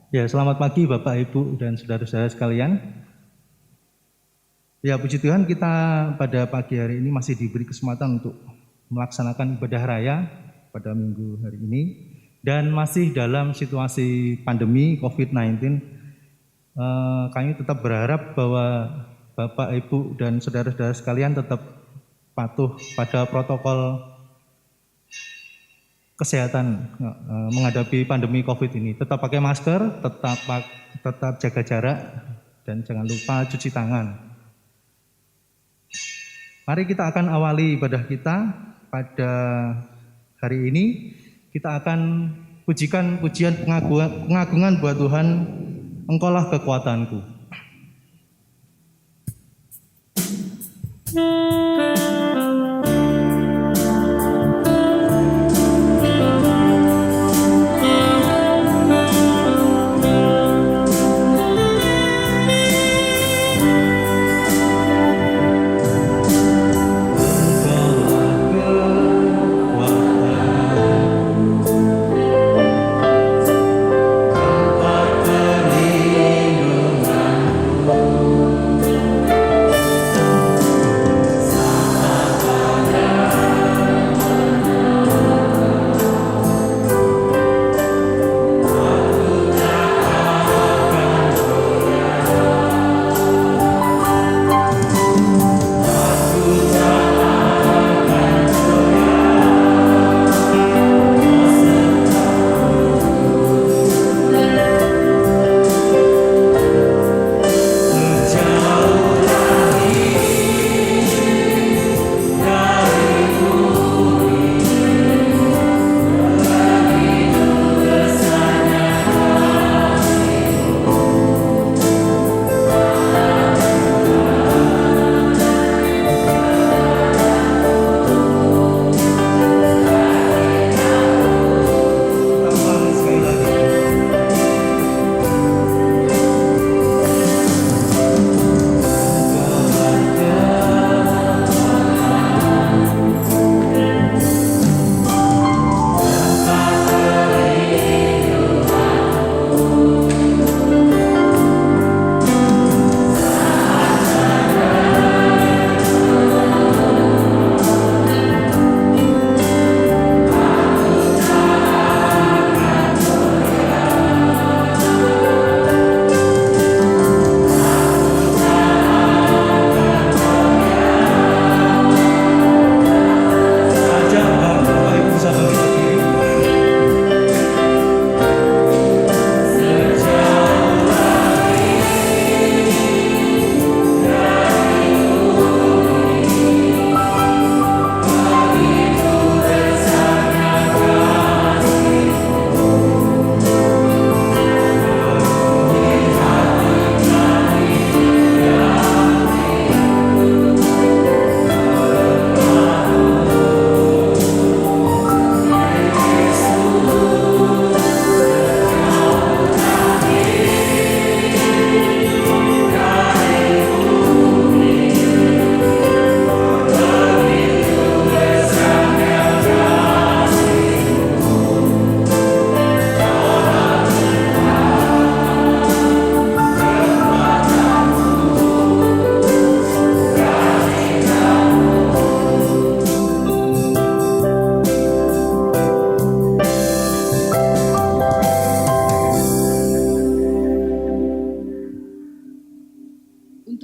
Ya, selamat pagi Bapak, Ibu, dan saudara-saudara sekalian. Ya, puji Tuhan kita pada pagi hari ini masih diberi kesempatan untuk melaksanakan ibadah raya pada minggu hari ini. Dan masih dalam situasi pandemi COVID-19, kami tetap berharap bahwa Bapak, Ibu, dan saudara-saudara sekalian tetap patuh pada protokol kesehatan menghadapi pandemi COVID ini. Tetap pakai masker, tetap jaga jarak, dan jangan lupa cuci tangan. Mari kita akan awali ibadah kita pada hari ini. Kita akan pujikan pujian pengagungan buat Tuhan, Engkaulah kekuatanku.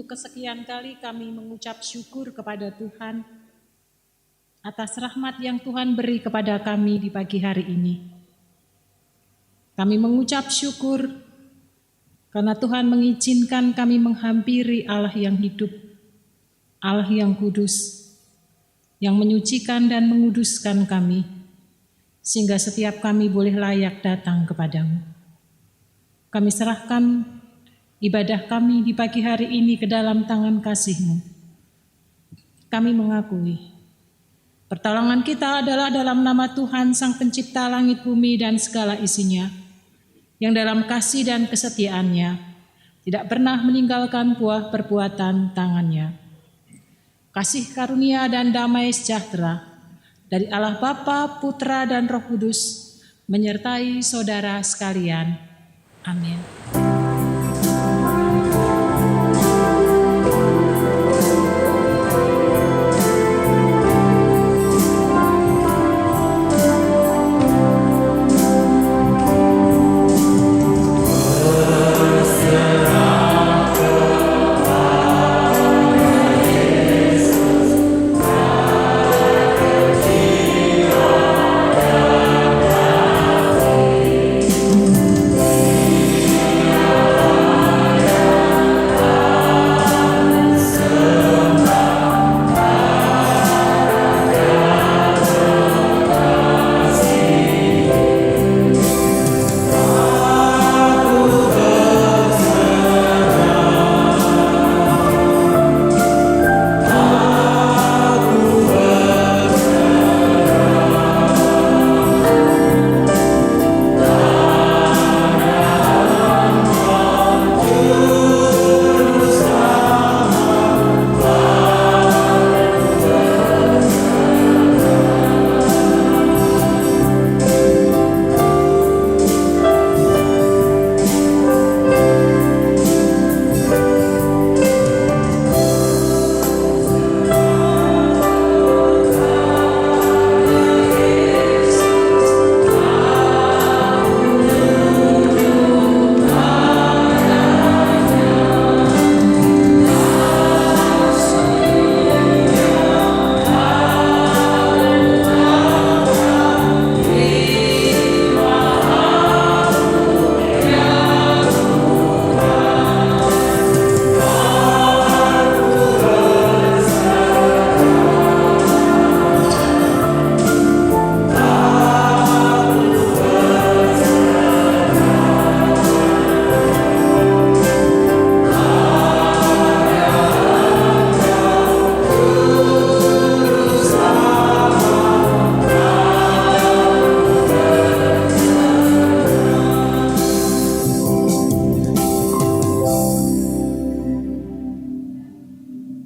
Kesekian kali kami mengucap syukur kepada Tuhan atas rahmat yang Tuhan beri kepada kami di pagi hari ini. Kami mengucap syukur karena Tuhan mengizinkan kami menghampiri Allah yang hidup, Allah yang kudus, yang menyucikan dan menguduskan kami, sehingga setiap kami boleh layak datang kepadamu. Kami serahkan ibadah kami di pagi hari ini ke dalam tangan kasih-Mu. Kami mengakui pertolongan kita adalah dalam nama Tuhan Sang Pencipta langit bumi dan segala isinya, yang dalam kasih dan kesetiaannya tidak pernah meninggalkan buah perbuatan tangannya. Kasih karunia dan damai sejahtera dari Allah Bapa, Putra dan Roh Kudus menyertai saudara sekalian. Amin.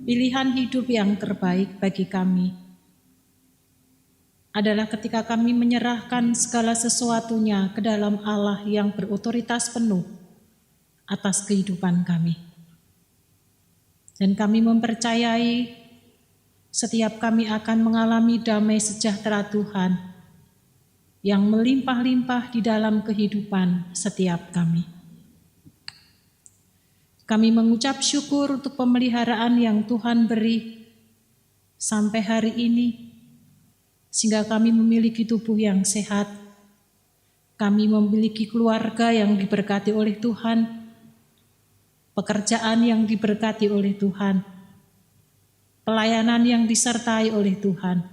Pilihan hidup yang terbaik bagi kami adalah ketika kami menyerahkan segala sesuatunya ke dalam Allah yang berotoritas penuh atas kehidupan kami. Dan kami mempercayai setiap kami akan mengalami damai sejahtera Tuhan yang melimpah-limpah di dalam kehidupan setiap kami. Kami mengucap syukur untuk pemeliharaan yang Tuhan beri sampai hari ini, sehingga kami memiliki tubuh yang sehat, kami memiliki keluarga yang diberkati oleh Tuhan, pekerjaan yang diberkati oleh Tuhan, pelayanan yang disertai oleh Tuhan.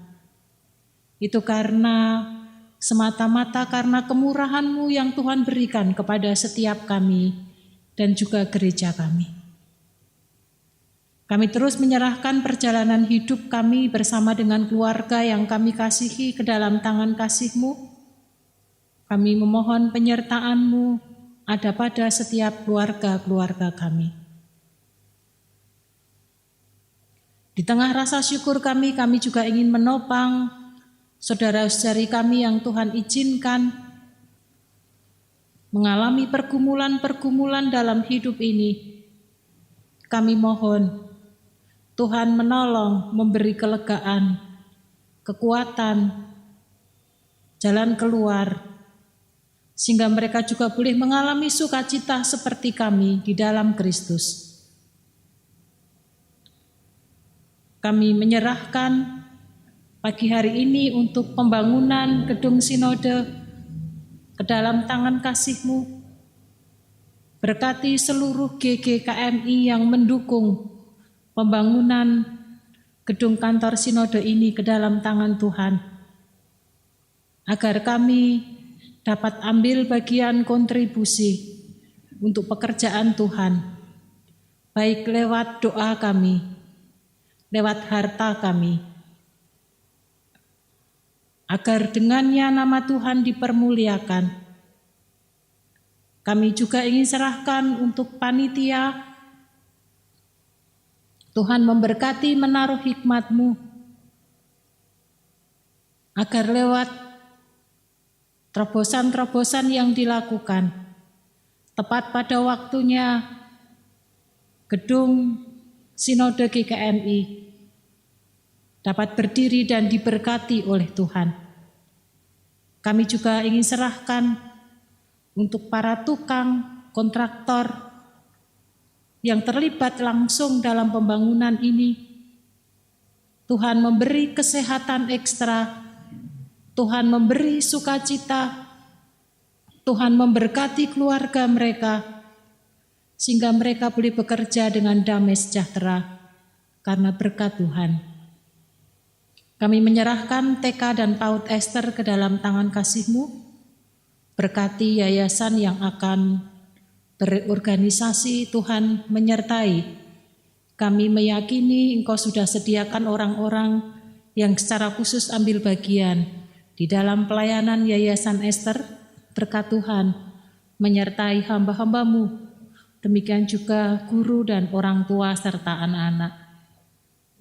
Itu semata-mata karena kemurahan-Mu yang Tuhan berikan kepada setiap kami, dan juga gereja kami. Kami terus menyerahkan perjalanan hidup kami bersama dengan keluarga yang kami kasihi ke dalam tangan kasih-Mu. Kami memohon penyertaan-Mu ada pada setiap keluarga-keluarga kami. Di tengah rasa syukur kami juga ingin menopang saudara-saudari kami yang Tuhan izinkan mengalami pergumulan-pergumulan dalam hidup ini. Kami mohon Tuhan menolong, memberi kelegaan, kekuatan, jalan keluar, sehingga mereka juga boleh mengalami sukacita seperti kami di dalam Kristus. Kami menyerahkan pagi hari ini untuk pembangunan gedung sinode ke dalam tangan kasih-Mu. Berkati seluruh GGKMI yang mendukung pembangunan gedung kantor sinode ini ke dalam tangan Tuhan, agar kami dapat ambil bagian kontribusi untuk pekerjaan Tuhan, baik lewat doa kami, lewat harta kami, agar dengannya nama Tuhan dipermuliakan. Kami juga ingin serahkan untuk panitia. Tuhan memberkati menaruh hikmat-Mu, agar lewat terobosan-terobosan yang dilakukan, tepat pada waktunya gedung Sinode GKMI dapat berdiri dan diberkati oleh Tuhan. Kami juga ingin serahkan untuk para tukang, kontraktor yang terlibat langsung dalam pembangunan ini. Tuhan memberi kesehatan ekstra, Tuhan memberi sukacita, Tuhan memberkati keluarga mereka, sehingga mereka boleh bekerja dengan damai sejahtera karena berkat Tuhan. Kami menyerahkan TK dan PAUD Esther ke dalam tangan kasih-Mu. Berkati yayasan yang akan berorganisasi, Tuhan menyertai. Kami meyakini Engkau sudah sediakan orang-orang yang secara khusus ambil bagian di dalam pelayanan Yayasan Esther. Berkat Tuhan menyertai hamba-hamba-Mu. Demikian juga guru dan orang tua serta anak-anak.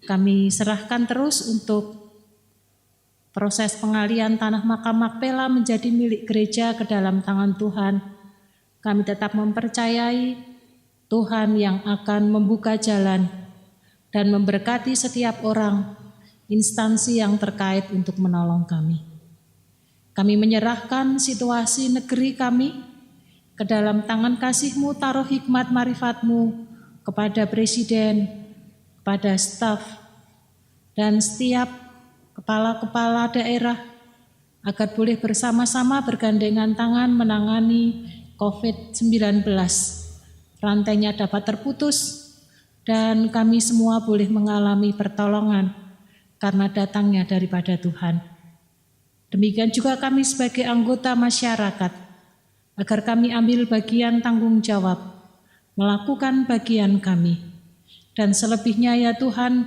Kami serahkan terus untuk proses pengalian tanah makam Makpela menjadi milik gereja ke dalam tangan Tuhan. Kami tetap mempercayai Tuhan yang akan membuka jalan dan memberkati setiap orang, instansi yang terkait untuk menolong kami. Kami menyerahkan situasi negeri kami ke dalam tangan kasih-Mu, taruh hikmat marifat-Mu kepada Presiden, kepada staf, dan setiap kepala-kepala daerah agar boleh bersama-sama bergandengan tangan menangani COVID-19. Rantainya dapat terputus dan kami semua boleh mengalami pertolongan karena datangnya daripada Tuhan. Demikian juga kami sebagai anggota masyarakat, agar kami ambil bagian tanggung jawab, melakukan bagian kami. Dan selebihnya ya Tuhan,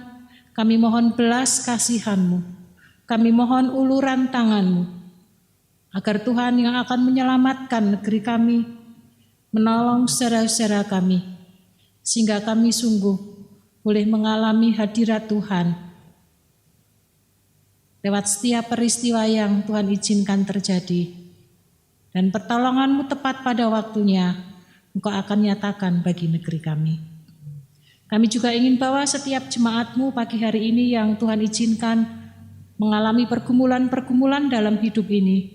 kami mohon belas kasihan-Mu. Kami mohon uluran tangan-Mu, agar Tuhan yang akan menyelamatkan negeri kami, menolong saudara-saudara kami, sehingga kami sungguh boleh mengalami hadirat Tuhan lewat setiap peristiwa yang Tuhan izinkan terjadi. Dan pertolongan-Mu tepat pada waktunya, Engkau akan nyatakan bagi negeri kami. Kami juga ingin bawa setiap jemaat-Mu pagi hari ini yang Tuhan izinkan mengalami pergumulan-pergumulan dalam hidup ini.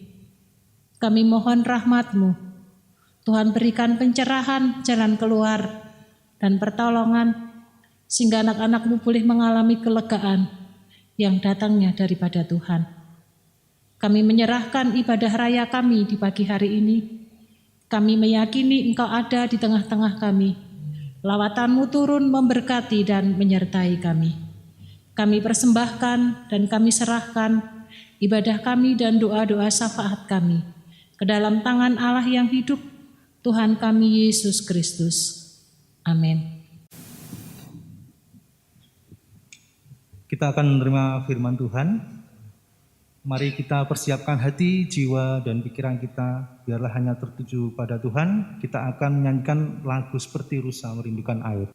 Kami mohon rahmat-Mu. Tuhan berikan pencerahan, jalan keluar, dan pertolongan, sehingga anak-anak-Mu boleh mengalami kelegaan yang datangnya daripada Tuhan. Kami menyerahkan ibadah raya kami di pagi hari ini. Kami meyakini Engkau ada di tengah-tengah kami. Lawatan-Mu turun memberkati dan menyertai kami. Kami persembahkan dan kami serahkan ibadah kami dan doa-doa syafaat kami ke dalam tangan Allah yang hidup, Tuhan kami Yesus Kristus. Amin. Kita akan menerima firman Tuhan. Mari kita persiapkan hati, jiwa, dan pikiran kita, biarlah hanya tertuju pada Tuhan. Kita akan menyanyikan lagu seperti rusa merindukan air.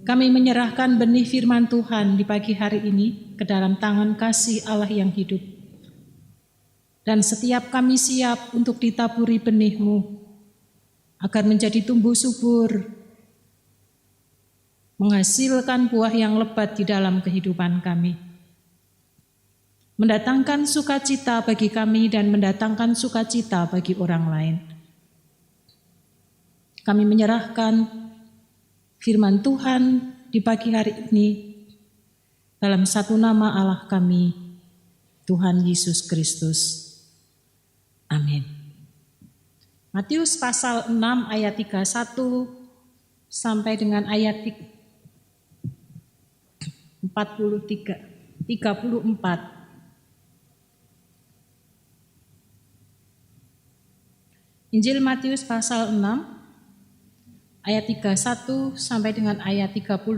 Kami menyerahkan benih firman Tuhan di pagi hari ini ke dalam tangan kasih Allah yang hidup. Dan setiap kami siap untuk ditaburi benih-Mu, agar menjadi tumbuh subur, menghasilkan buah yang lebat di dalam kehidupan kami. Mendatangkan sukacita bagi kami dan mendatangkan sukacita bagi orang lain. Kami menyerahkan firman Tuhan di pagi hari ini dalam satu nama Allah kami, Tuhan Yesus Kristus. Amin. Matius pasal 6 ayat 31 sampai dengan ayat 34. Injil Matius pasal 6 ayat 31 sampai dengan ayat 34.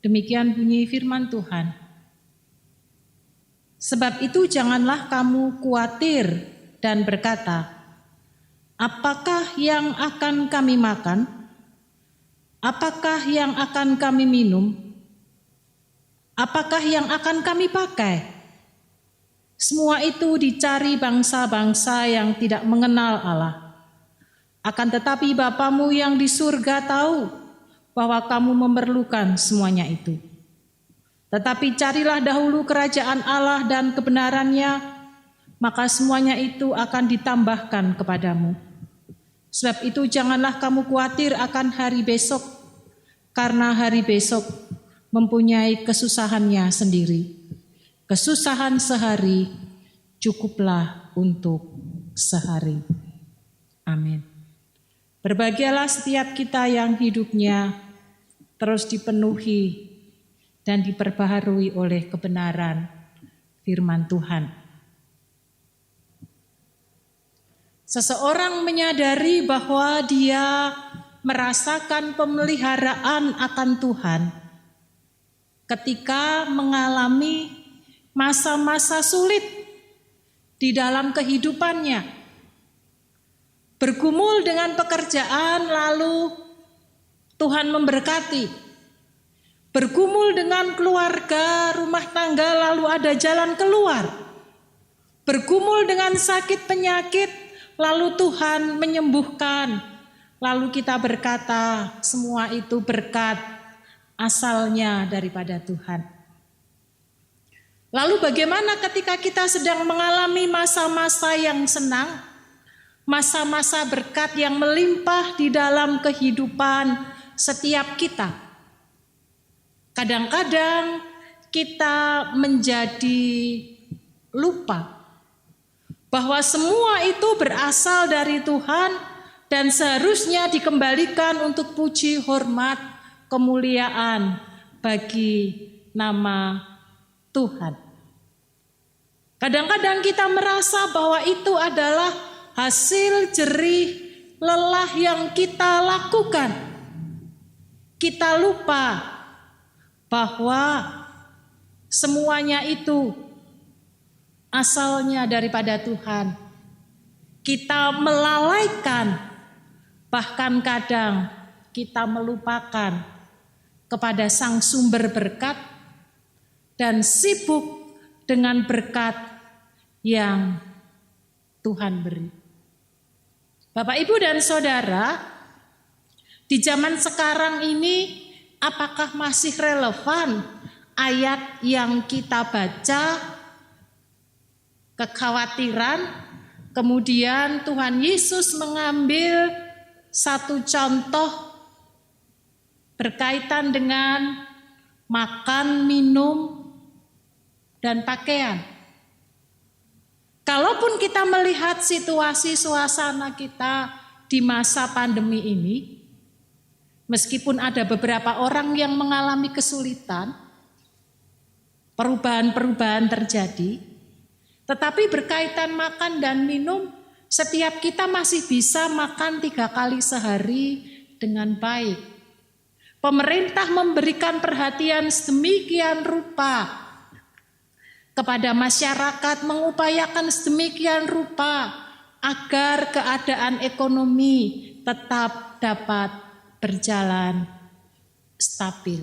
Demikian bunyi firman Tuhan. Sebab itu janganlah kamu khawatir dan berkata, apakah yang akan kami makan? Apakah yang akan kami minum? Apakah yang akan kami pakai? Semua itu dicari bangsa-bangsa yang tidak mengenal Allah. Akan tetapi Bapamu yang di surga tahu bahwa kamu memerlukan semuanya itu. Tetapi carilah dahulu kerajaan Allah dan kebenarannya, maka semuanya itu akan ditambahkan kepadamu. Sebab itu janganlah kamu khawatir akan hari besok, karena hari besok mempunyai kesusahannya sendiri. Kesusahan sehari cukuplah untuk sehari. Amin. Berbahagialah setiap kita yang hidupnya terus dipenuhi dan diperbaharui oleh kebenaran firman Tuhan. Seseorang menyadari bahwa dia merasakan pemeliharaan akan Tuhan ketika mengalami masa-masa sulit di dalam kehidupannya. Bergumul dengan pekerjaan lalu Tuhan memberkati. Bergumul dengan keluarga, rumah tangga lalu ada jalan keluar. Bergumul dengan sakit penyakit lalu Tuhan menyembuhkan. Lalu kita berkata semua itu berkat asalnya daripada Tuhan. Lalu bagaimana ketika kita sedang mengalami masa-masa yang senang? Masa-masa berkat yang melimpah di dalam kehidupan setiap kita. Kadang-kadang kita menjadi lupa bahwa semua itu berasal dari Tuhan dan seharusnya dikembalikan untuk puji, hormat, kemuliaan bagi nama Tuhan. Kadang-kadang kita merasa bahwa itu adalah hasil jerih lelah yang kita lakukan. Kita lupa bahwa semuanya itu asalnya daripada Tuhan. Kita melalaikan, bahkan kadang kita melupakan kepada Sang Sumber berkat dan sibuk dengan berkat yang Tuhan beri. Bapak, Ibu, dan Saudara, di zaman sekarang ini apakah masih relevan ayat yang kita baca, kekhawatiran, kemudian Tuhan Yesus mengambil satu contoh berkaitan dengan makan, minum, dan pakaian. Kalaupun kita melihat situasi suasana kita di masa pandemi ini, meskipun ada beberapa orang yang mengalami kesulitan, perubahan-perubahan terjadi, tetapi berkaitan makan dan minum, setiap kita masih bisa makan 3 kali sehari dengan baik. Pemerintah memberikan perhatian sedemikian rupa kepada masyarakat, mengupayakan sedemikian rupa agar keadaan ekonomi tetap dapat berjalan stabil.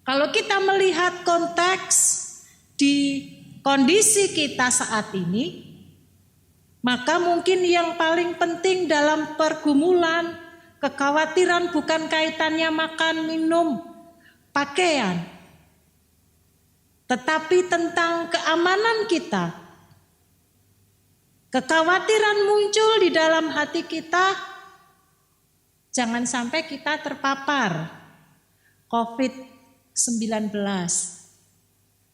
Kalau kita melihat konteks di kondisi kita saat ini, maka mungkin yang paling penting dalam pergumulan, kekhawatiran bukan kaitannya makan, minum, pakaian, tetapi tentang keamanan kita. Kekhawatiran muncul di dalam hati kita, jangan sampai kita terpapar COVID-19.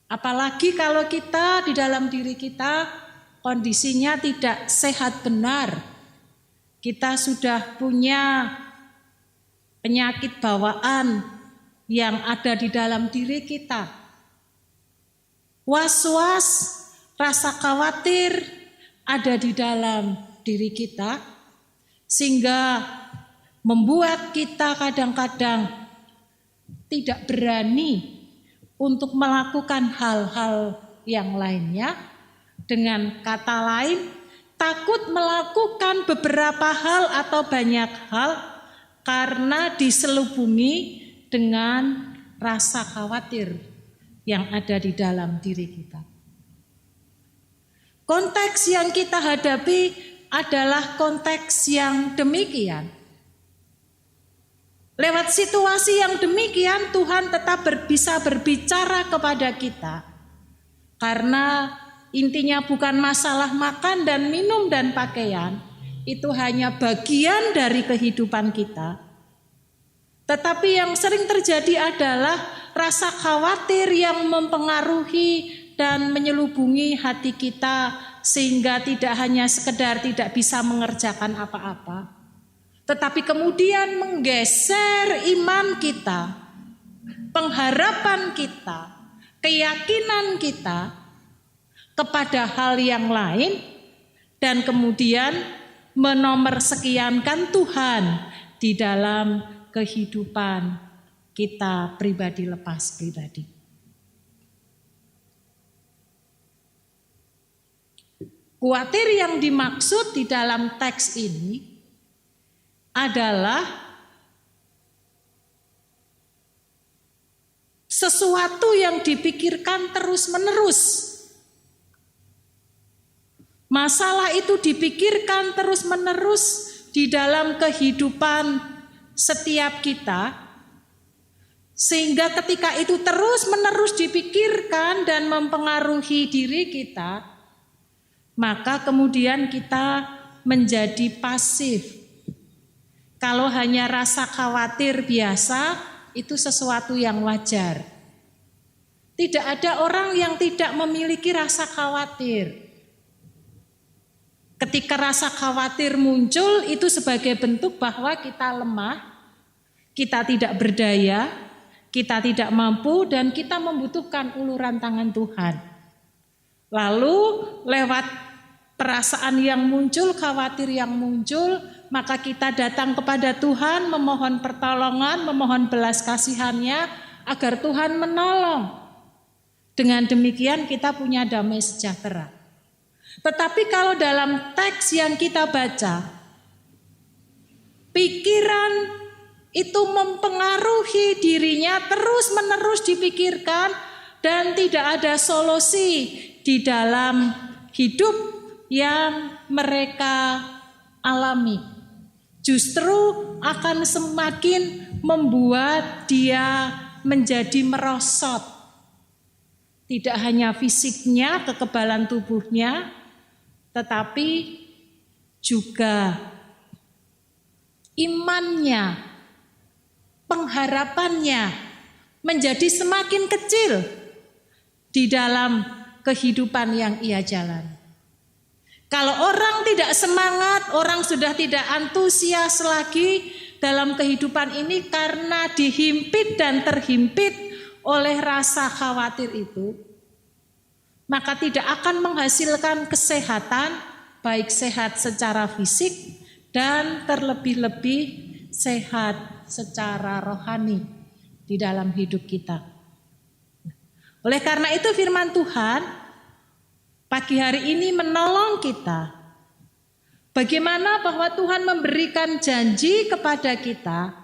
Apalagi kalau kita di dalam diri kita kondisinya tidak sehat benar. Kita sudah punya penyakit bawaan yang ada di dalam diri kita. Was-was, rasa khawatir ada di dalam diri kita, sehingga membuat kita kadang-kadang tidak berani untuk melakukan hal-hal yang lainnya. Dengan kata lain, takut melakukan beberapa hal atau banyak hal karena diselubungi dengan rasa khawatir yang ada di dalam diri kita. Konteks yang kita hadapi adalah konteks yang demikian. Lewat situasi yang demikian, Tuhan tetap bisa berbicara kepada kita. Karena intinya bukan masalah makan dan minum dan pakaian, itu hanya bagian dari kehidupan kita. Tetapi yang sering terjadi adalah rasa khawatir yang mempengaruhi dan menyelubungi hati kita, sehingga tidak hanya sekedar tidak bisa mengerjakan apa-apa, tetapi kemudian menggeser iman kita, pengharapan kita, keyakinan kita kepada hal yang lain, dan kemudian menomorssekiankan Tuhan di dalam kehidupan kita pribadi lepas pribadi. Khawatir yang dimaksud di dalam teks ini adalah sesuatu yang dipikirkan terus-menerus. Masalah itu dipikirkan terus-menerus di dalam kehidupan setiap kita, sehingga ketika itu terus-menerus dipikirkan dan mempengaruhi diri kita, maka kemudian kita menjadi pasif. Kalau hanya rasa khawatir biasa, itu sesuatu yang wajar. Tidak ada orang yang tidak memiliki rasa khawatir. Ketika rasa khawatir muncul, itu sebagai bentuk bahwa kita lemah, kita tidak berdaya, kita tidak mampu, dan kita membutuhkan uluran tangan Tuhan. Lalu lewat perasaan yang muncul, khawatir yang muncul, maka kita datang kepada Tuhan, memohon pertolongan, memohon belas kasihan-Nya agar Tuhan menolong. Dengan demikian kita punya damai sejahtera. Tetapi kalau dalam teks yang kita baca, pikiran itu mempengaruhi dirinya, terus-menerus dipikirkan, dan tidak ada solusi di dalam hidup yang mereka alami. Justru akan semakin membuat dia menjadi merosot. Tidak hanya fisiknya, kekebalan tubuhnya, tetapi juga imannya, pengharapannya menjadi semakin kecil di dalam kehidupan yang ia jalani. Kalau orang tidak semangat, orang sudah tidak antusias lagi dalam kehidupan ini karena dihimpit dan terhimpit oleh rasa khawatir itu, maka tidak akan menghasilkan kesehatan, baik sehat secara fisik dan terlebih-lebih sehat secara rohani di dalam hidup kita. Oleh karena itu firman Tuhan pagi hari ini menolong kita Bagaimana bahwa Tuhan memberikan janji kepada kita,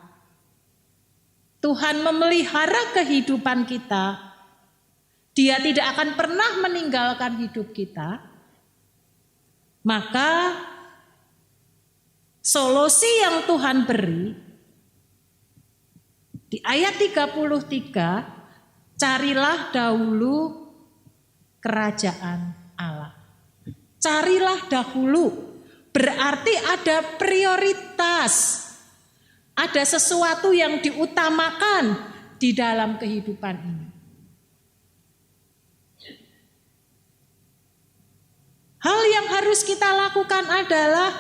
Tuhan memelihara kehidupan kita, Dia tidak akan pernah meninggalkan hidup kita. Maka solusi yang Tuhan beri di ayat 33, carilah dahulu kerajaan Allah. Carilah dahulu. Berarti ada prioritas, ada sesuatu yang diutamakan di dalam kehidupan ini. Hal yang harus kita lakukan adalah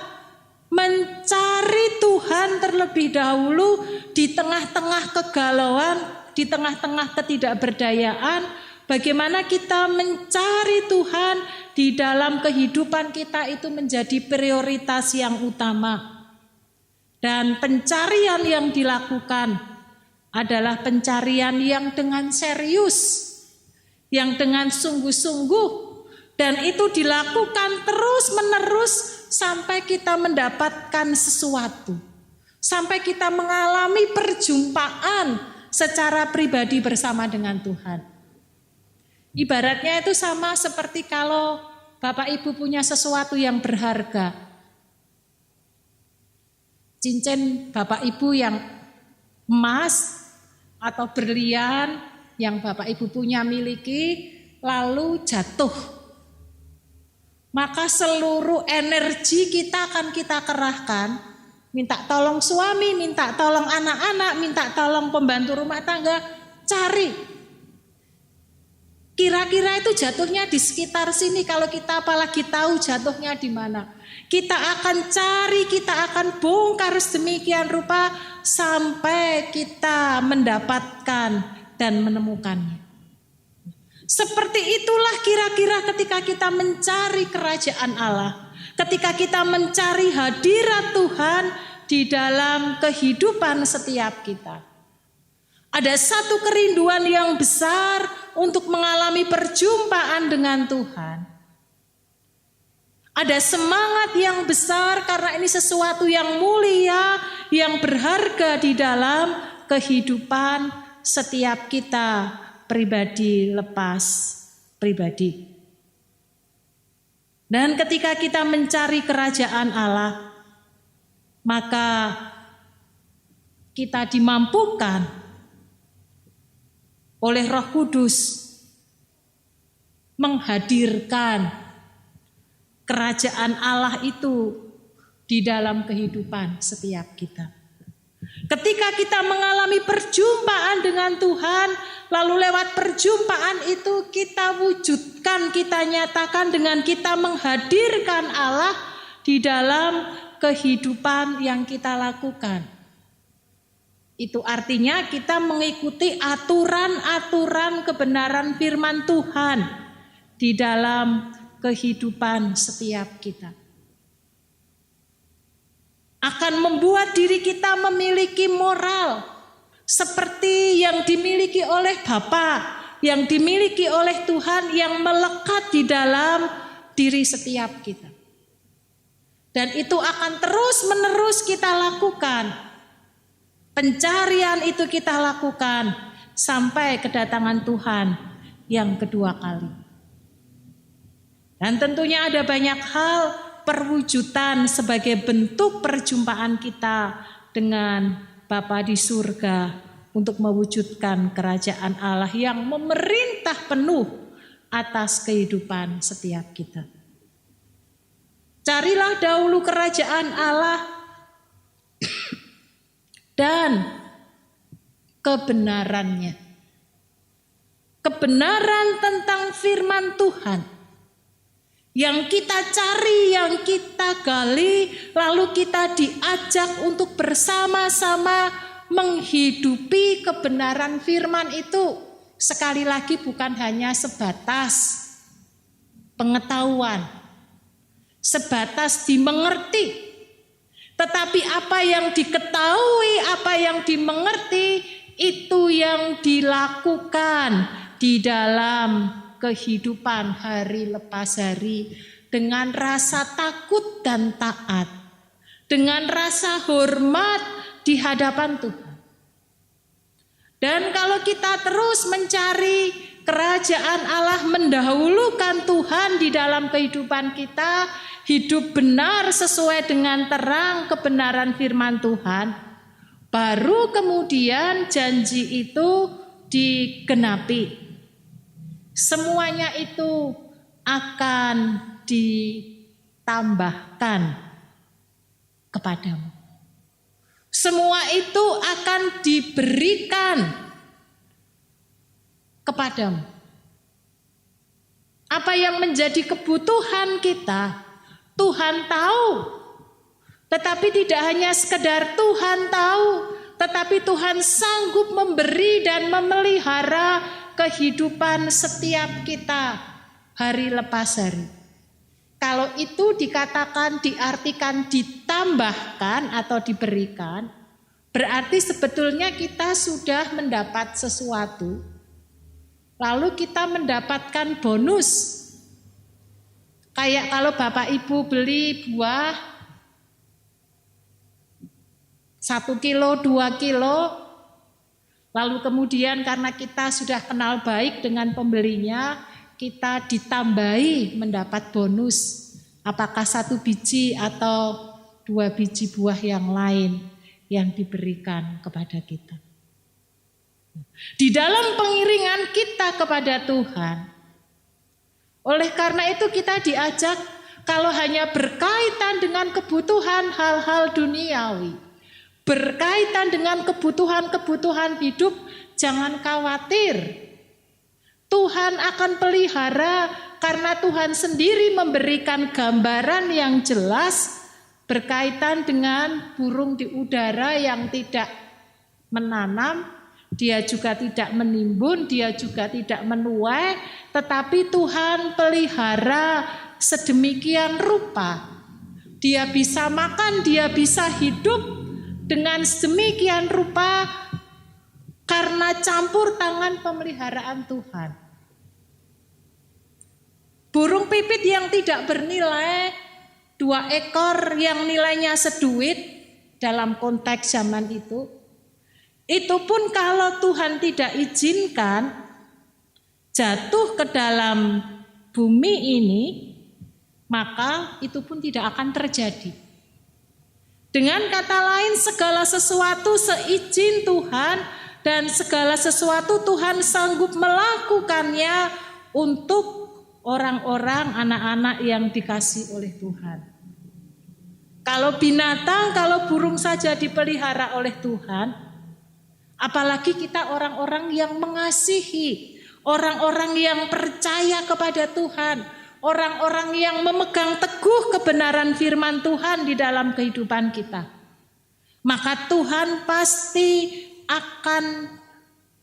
mencari Tuhan terlebih dahulu di tengah-tengah kegalauan, di tengah-tengah ketidakberdayaan. Bagaimana kita mencari Tuhan di dalam kehidupan kita itu menjadi prioritas yang utama. Dan pencarian yang dilakukan adalah pencarian yang dengan serius, yang dengan sungguh-sungguh, dan itu dilakukan terus-menerus sampai kita mendapatkan sesuatu, sampai kita mengalami perjumpaan secara pribadi bersama dengan Tuhan. Ibaratnya itu sama seperti kalau Bapak Ibu punya sesuatu yang berharga. Cincin Bapak Ibu yang emas atau berlian yang Bapak Ibu punya miliki lalu jatuh. Maka seluruh energi kita akan kita kerahkan. Minta tolong suami, minta tolong anak-anak, minta tolong pembantu rumah tangga, cari. Kira-kira itu jatuhnya di sekitar sini, kalau kita apalagi tahu jatuhnya di mana. Kita akan cari, kita akan bongkar sedemikian rupa sampai kita mendapatkan dan menemukannya. Seperti itulah kira-kira ketika kita mencari kerajaan Allah, ketika kita mencari hadirat Tuhan di dalam kehidupan setiap kita. Ada satu kerinduan yang besar untuk mengalami perjumpaan dengan Tuhan. Ada semangat yang besar karena ini sesuatu yang mulia, yang berharga di dalam kehidupan setiap kita pribadi lepas pribadi. Dan ketika kita mencari kerajaan Allah, maka kita dimampukan oleh Roh Kudus menghadirkan kerajaan Allah itu di dalam kehidupan setiap kita. Ketika kita mengalami perjumpaan dengan Tuhan, lalu lewat perjumpaan itu kita wujudkan, kita nyatakan dengan kita menghadirkan Allah di dalam kehidupan yang kita lakukan. Itu artinya kita mengikuti aturan-aturan kebenaran firman Tuhan di dalam kehidupan setiap kita. Akan membuat diri kita memiliki moral seperti yang dimiliki oleh Bapa, yang dimiliki oleh Tuhan, yang melekat di dalam diri setiap kita. Dan itu akan terus-menerus kita lakukan. Pencarian itu kita lakukan sampai kedatangan Tuhan yang kedua kali. Dan tentunya ada banyak hal perwujudan sebagai bentuk perjumpaan kita dengan Bapa di surga untuk mewujudkan kerajaan Allah yang memerintah penuh atas kehidupan setiap kita. Carilah dahulu kerajaan Allah dan kebenarannya. Kebenaran tentang firman Tuhan yang kita cari, yang kita gali, lalu kita diajak untuk bersama-sama menghidupi kebenaran firman itu. Sekali lagi bukan hanya sebatas pengetahuan, sebatas dimengerti. Tetapi apa yang diketahui, apa yang dimengerti, itu yang dilakukan di dalam kehidupan hari lepas hari, dengan rasa takut dan taat, dengan rasa hormat di hadapan Tuhan. Dan kalau kita terus mencari kerajaan Allah, mendahulukan Tuhan di dalam kehidupan kita, hidup benar sesuai dengan terang kebenaran firman Tuhan, baru kemudian janji itu digenapi. Semuanya itu akan ditambahkan kepadamu. Semua itu akan diberikan kepadamu. Apa yang menjadi kebutuhan kita, Tuhan tahu. Tetapi tidak hanya sekedar Tuhan tahu, tetapi Tuhan sanggup memberi dan memelihara kehidupan setiap kita hari lepas hari. Kalau itu dikatakan, diartikan ditambahkan atau diberikan, berarti sebetulnya kita sudah mendapat sesuatu, lalu kita mendapatkan bonus. Kayak kalau Bapak Ibu beli buah 1 kilo, 2 kilo, lalu kemudian karena kita sudah kenal baik dengan pembelinya, kita ditambahi mendapat bonus, apakah 1 biji atau 2 biji buah yang lain yang diberikan kepada kita. Di dalam pengiringan kita kepada Tuhan, oleh karena itu kita diajak, kalau hanya berkaitan dengan kebutuhan hal-hal duniawi, berkaitan dengan kebutuhan-kebutuhan hidup, jangan khawatir. Tuhan akan pelihara, karena Tuhan sendiri memberikan gambaran yang jelas berkaitan dengan burung di udara yang tidak menanam, dia juga tidak menimbun, dia juga tidak menuai, tetapi Tuhan pelihara sedemikian rupa. Dia bisa makan, dia bisa hidup dengan sedemikian rupa karena campur tangan pemeliharaan Tuhan. Burung pipit yang tidak bernilai, 2 ekor yang nilainya seduit dalam konteks zaman itu pun kalau Tuhan tidak izinkan jatuh ke dalam bumi ini, maka itu pun tidak akan terjadi. Dengan kata lain, segala sesuatu seizin Tuhan, dan segala sesuatu Tuhan sanggup melakukannya untuk orang-orang, anak-anak yang dikasih oleh Tuhan. Kalau binatang, kalau burung saja dipelihara oleh Tuhan, apalagi kita orang-orang yang mengasihi, orang-orang yang percaya kepada Tuhan, orang-orang yang memegang teguh kebenaran firman Tuhan di dalam kehidupan kita. Maka Tuhan pasti akan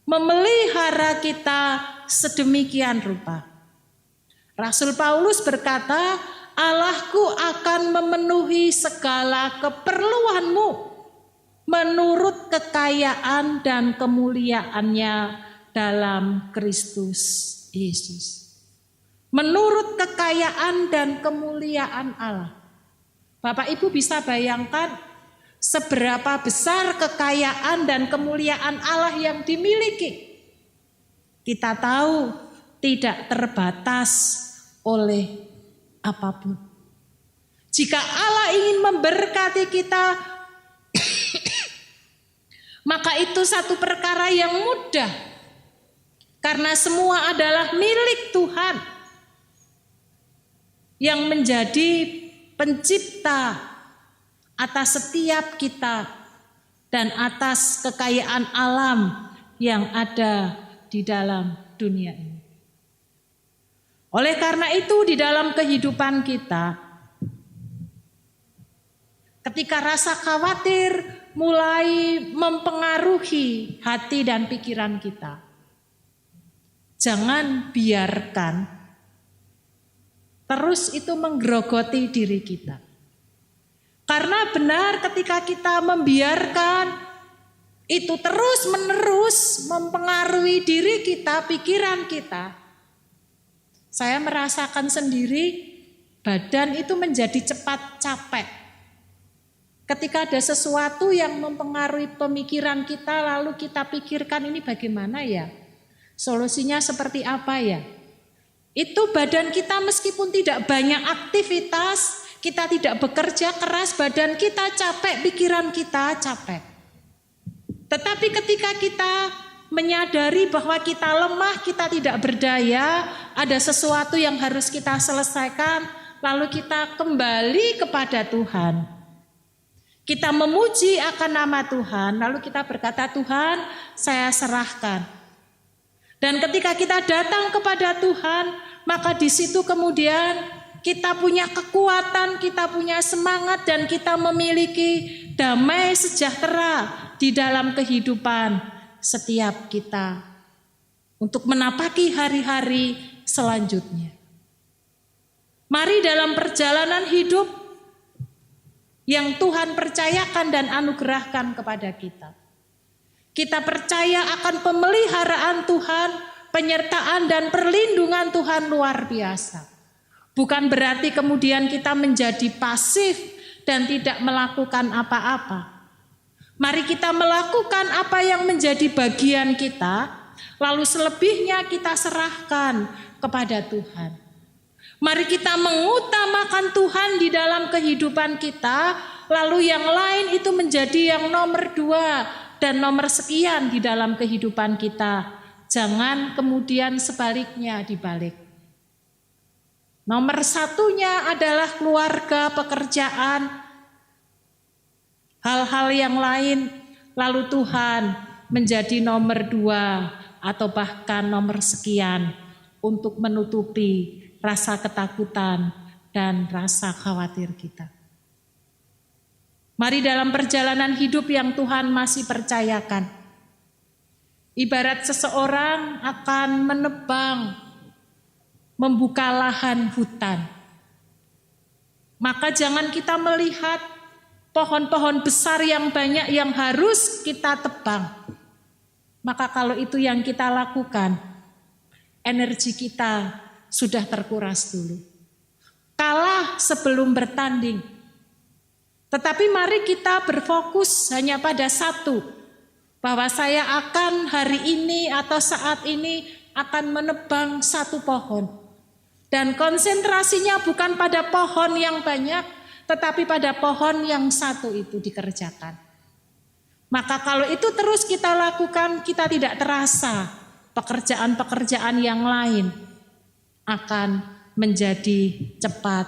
memelihara kita sedemikian rupa. Rasul Paulus berkata, Allahku akan memenuhi segala keperluanmu menurut kekayaan dan kemuliaannya dalam Kristus Yesus. Menurut kekayaan dan kemuliaan Allah. Bapak Ibu bisa bayangkan seberapa besar kekayaan dan kemuliaan Allah yang dimiliki. Kita tahu tidak terbatas oleh apapun. Jika Allah ingin memberkati kita, maka itu satu perkara yang mudah. Karena semua adalah milik Tuhan yang menjadi pencipta atas setiap kita dan atas kekayaan alam yang ada di dalam dunia ini. Oleh karena itu di dalam kehidupan kita, ketika rasa khawatir mulai mempengaruhi hati dan pikiran kita, jangan biarkan terus itu menggerogoti diri kita. Karena benar ketika kita membiarkan itu terus-menerus mempengaruhi diri kita, pikiran kita. Saya merasakan sendiri badan itu menjadi cepat capek. Ketika ada sesuatu yang mempengaruhi pemikiran kita, lalu kita pikirkan ini bagaimana ya? Solusinya seperti apa ya? Itu badan kita meskipun tidak banyak aktivitas, kita tidak bekerja keras, badan kita capek, pikiran kita capek. Tetapi ketika kita menyadari bahwa kita lemah, kita tidak berdaya, ada sesuatu yang harus kita selesaikan, lalu kita kembali kepada Tuhan. Kita memuji akan nama Tuhan, lalu kita berkata, Tuhan, saya serahkan. Dan ketika kita datang kepada Tuhan, maka di situ kemudian kita punya kekuatan, kita punya semangat, dan kita memiliki damai sejahtera di dalam kehidupan setiap kita untuk menapaki hari-hari selanjutnya. Mari dalam perjalanan hidup yang Tuhan percayakan dan anugerahkan kepada kita, kita percaya akan pemeliharaan Tuhan, penyertaan dan perlindungan Tuhan luar biasa. Bukan berarti kemudian kita menjadi pasif dan tidak melakukan apa-apa. Mari kita melakukan apa yang menjadi bagian kita, lalu selebihnya kita serahkan kepada Tuhan. Mari kita mengutamakan Tuhan di dalam kehidupan kita, lalu yang lain itu menjadi yang nomor 2 dan nomor sekian di dalam kehidupan kita. Jangan kemudian sebaliknya dibalik. Nomor 1-nya adalah keluarga, pekerjaan, hal-hal yang lain, lalu Tuhan menjadi nomor 2 atau bahkan nomor sekian untuk menutupi rasa ketakutan dan rasa khawatir kita. Mari dalam perjalanan hidup yang Tuhan masih percayakan, ibarat seseorang akan menebang, membuka lahan hutan, maka jangan kita melihat pohon-pohon besar yang banyak yang harus kita tebang. Maka kalau itu yang kita lakukan, energi kita sudah terkuras dulu. Kalah sebelum bertanding. Tetapi mari kita berfokus hanya pada satu, bahwa saya akan hari ini atau saat ini akan menebang satu pohon. Dan konsentrasinya bukan pada pohon yang banyak, tetapi pada pohon yang satu itu dikerjakan. Maka kalau itu terus kita lakukan, kita tidak terasa pekerjaan-pekerjaan yang lain akan menjadi cepat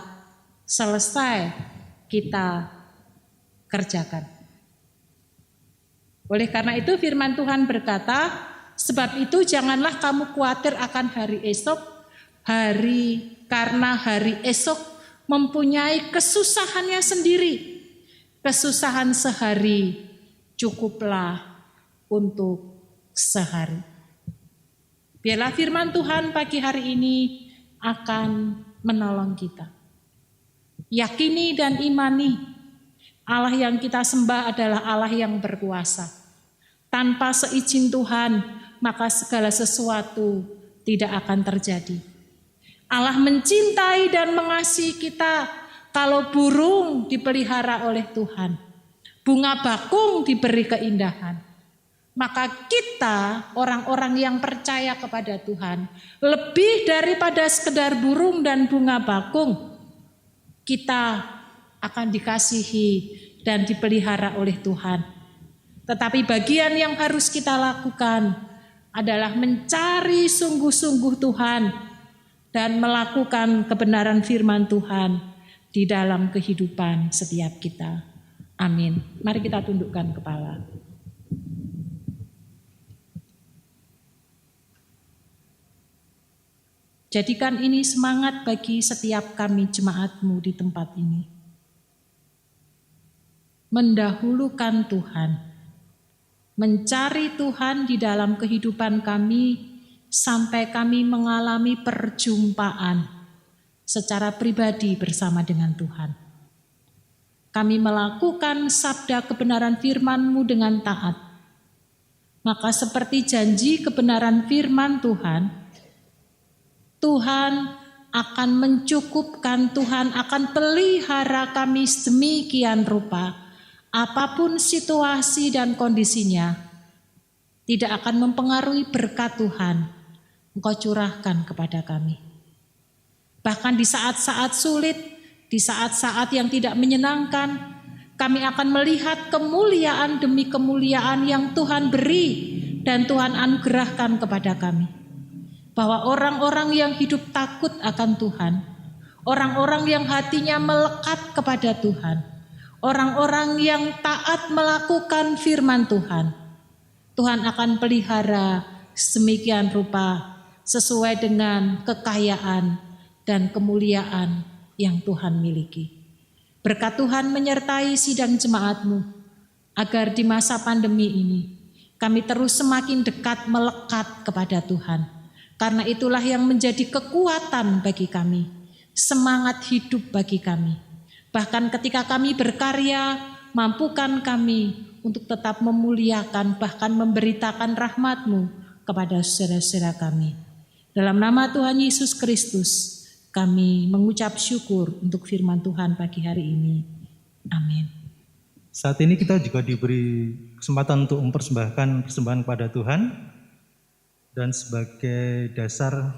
selesai kita kerjakan. Oleh karena itu firman Tuhan berkata, sebab itu janganlah kamu khawatir akan hari esok, karena hari esok mempunyai kesusahannya sendiri. Kesusahan sehari cukuplah untuk sehari. Biarlah firman Tuhan pagi hari ini akan menolong kita. Yakini dan imani Allah yang kita sembah adalah Allah yang berkuasa. Tanpa seizin Tuhan, maka segala sesuatu tidak akan terjadi. Allah mencintai dan mengasihi kita. Kalau burung dipelihara oleh Tuhan, bunga bakung diberi keindahan, maka kita orang-orang yang percaya kepada Tuhan, lebih daripada sekedar burung dan bunga bakung, kita akan dikasihi dan dipelihara oleh Tuhan. Tetapi bagian yang harus kita lakukan adalah mencari sungguh-sungguh Tuhan dan melakukan kebenaran firman Tuhan di dalam kehidupan setiap kita. Amin. Mari kita tundukkan kepala. Jadikan ini semangat bagi setiap kami jemaat-Mu di tempat ini. Mendahulukan Tuhan, mencari Tuhan di dalam kehidupan kami sampai kami mengalami perjumpaan secara pribadi bersama dengan Tuhan. Kami melakukan sabda kebenaran firman-Mu dengan taat. Maka seperti janji kebenaran firman Tuhan, Tuhan akan mencukupkan, Tuhan akan pelihara kami sedemikian rupa. Apapun situasi dan kondisinya, tidak akan mempengaruhi berkat Tuhan. Engkau curahkan kepada kami. Bahkan di saat-saat sulit, di saat-saat yang tidak menyenangkan, kami akan melihat kemuliaan demi kemuliaan yang Tuhan beri dan Tuhan anugerahkan kepada kami. Bahwa orang-orang yang hidup takut akan Tuhan, orang-orang yang hatinya melekat kepada Tuhan, orang-orang yang taat melakukan firman Tuhan, Tuhan akan pelihara sedemikian rupa sesuai dengan kekayaan dan kemuliaan yang Tuhan miliki. Berkat Tuhan menyertai sidang jemaat-Mu, agar di masa pandemi ini kami terus semakin dekat melekat kepada Tuhan. Karena itulah yang menjadi kekuatan bagi kami, semangat hidup bagi kami. Bahkan ketika kami berkarya, mampukan kami untuk tetap memuliakan, bahkan memberitakan rahmat-Mu kepada saudara-saudara kami. Dalam nama Tuhan Yesus Kristus, kami mengucap syukur untuk firman Tuhan pagi hari ini. Amin. Saat ini kita juga diberi kesempatan untuk mempersembahkan persembahan kepada Tuhan. Dan sebagai dasar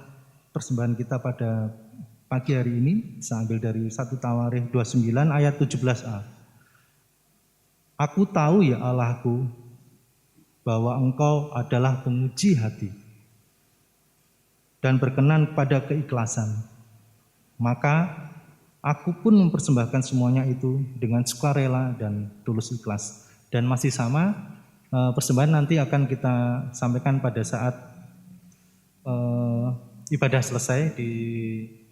persembahan kita pada pagi hari ini, saya ambil dari 1 Tawarikh 29 ayat 17a. Aku tahu ya Allahku, bahwa Engkau adalah penguji hati dan berkenan pada keikhlasan. Maka aku pun mempersembahkan semuanya itu dengan sukarela dan tulus ikhlas. Dan masih sama, persembahan nanti akan kita sampaikan pada saat ibadah selesai di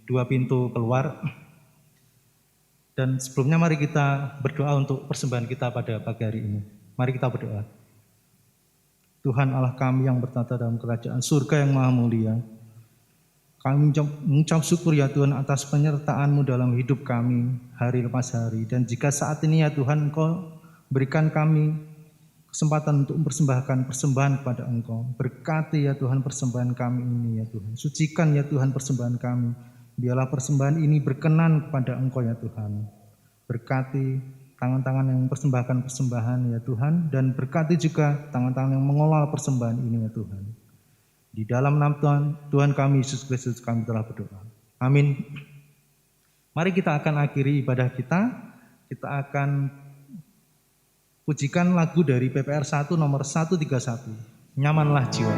2 pintu keluar. Dan sebelumnya mari kita berdoa untuk persembahan kita pada pagi hari ini. Mari kita berdoa. Tuhan Allah kami yang bertata dalam kerajaan surga yang maha mulia, kami mengucap syukur ya Tuhan atas penyertaan-Mu dalam hidup kami hari lepas hari. Dan jika saat ini ya Tuhan Engkau berikan kami kesempatan untuk mempersembahkan persembahan kepada Engkau. Berkati ya Tuhan persembahan kami ini ya Tuhan. Sucikan ya Tuhan persembahan kami. Biarlah persembahan ini berkenan kepada Engkau ya Tuhan. Berkati tangan-tangan yang mempersembahkan persembahan ya Tuhan. Dan berkati juga tangan-tangan yang mengolah persembahan ini ya Tuhan. Di dalam nama Tuhan kami Yesus Kristus kami telah berdoa. Amin. Mari kita akan akhiri ibadah kita. Kita akan pujikan lagu dari PPR 1 nomor 131. Nyamanlah jiwa.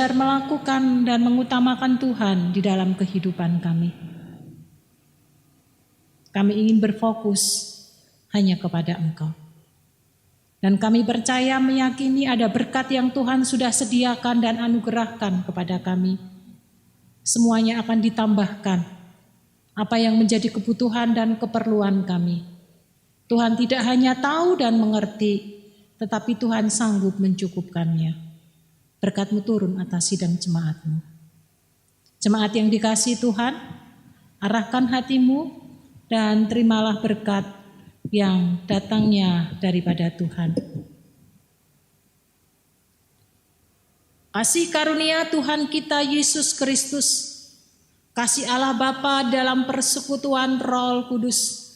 belajar melakukan dan mengutamakan Tuhan di dalam kehidupan kami. Kami ingin berfokus hanya kepada Engkau. Dan kami percaya meyakini ada berkat yang Tuhan sudah sediakan dan anugerahkan kepada kami. Semuanya akan ditambahkan apa yang menjadi kebutuhan dan keperluan kami. Tuhan tidak hanya tahu dan mengerti, tetapi Tuhan sanggup mencukupkannya. Berkat-Mu turun atas sidang jemaat-Mu. Jemaat yang dikasihi Tuhan, arahkan hatimu dan terimalah berkat yang datangnya daripada Tuhan. Kasih karunia Tuhan kita Yesus Kristus, kasih Allah Bapa dalam persekutuan Roh Kudus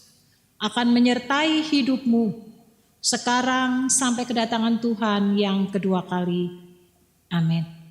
akan menyertai hidupmu sekarang sampai kedatangan Tuhan yang kedua kali. Amin.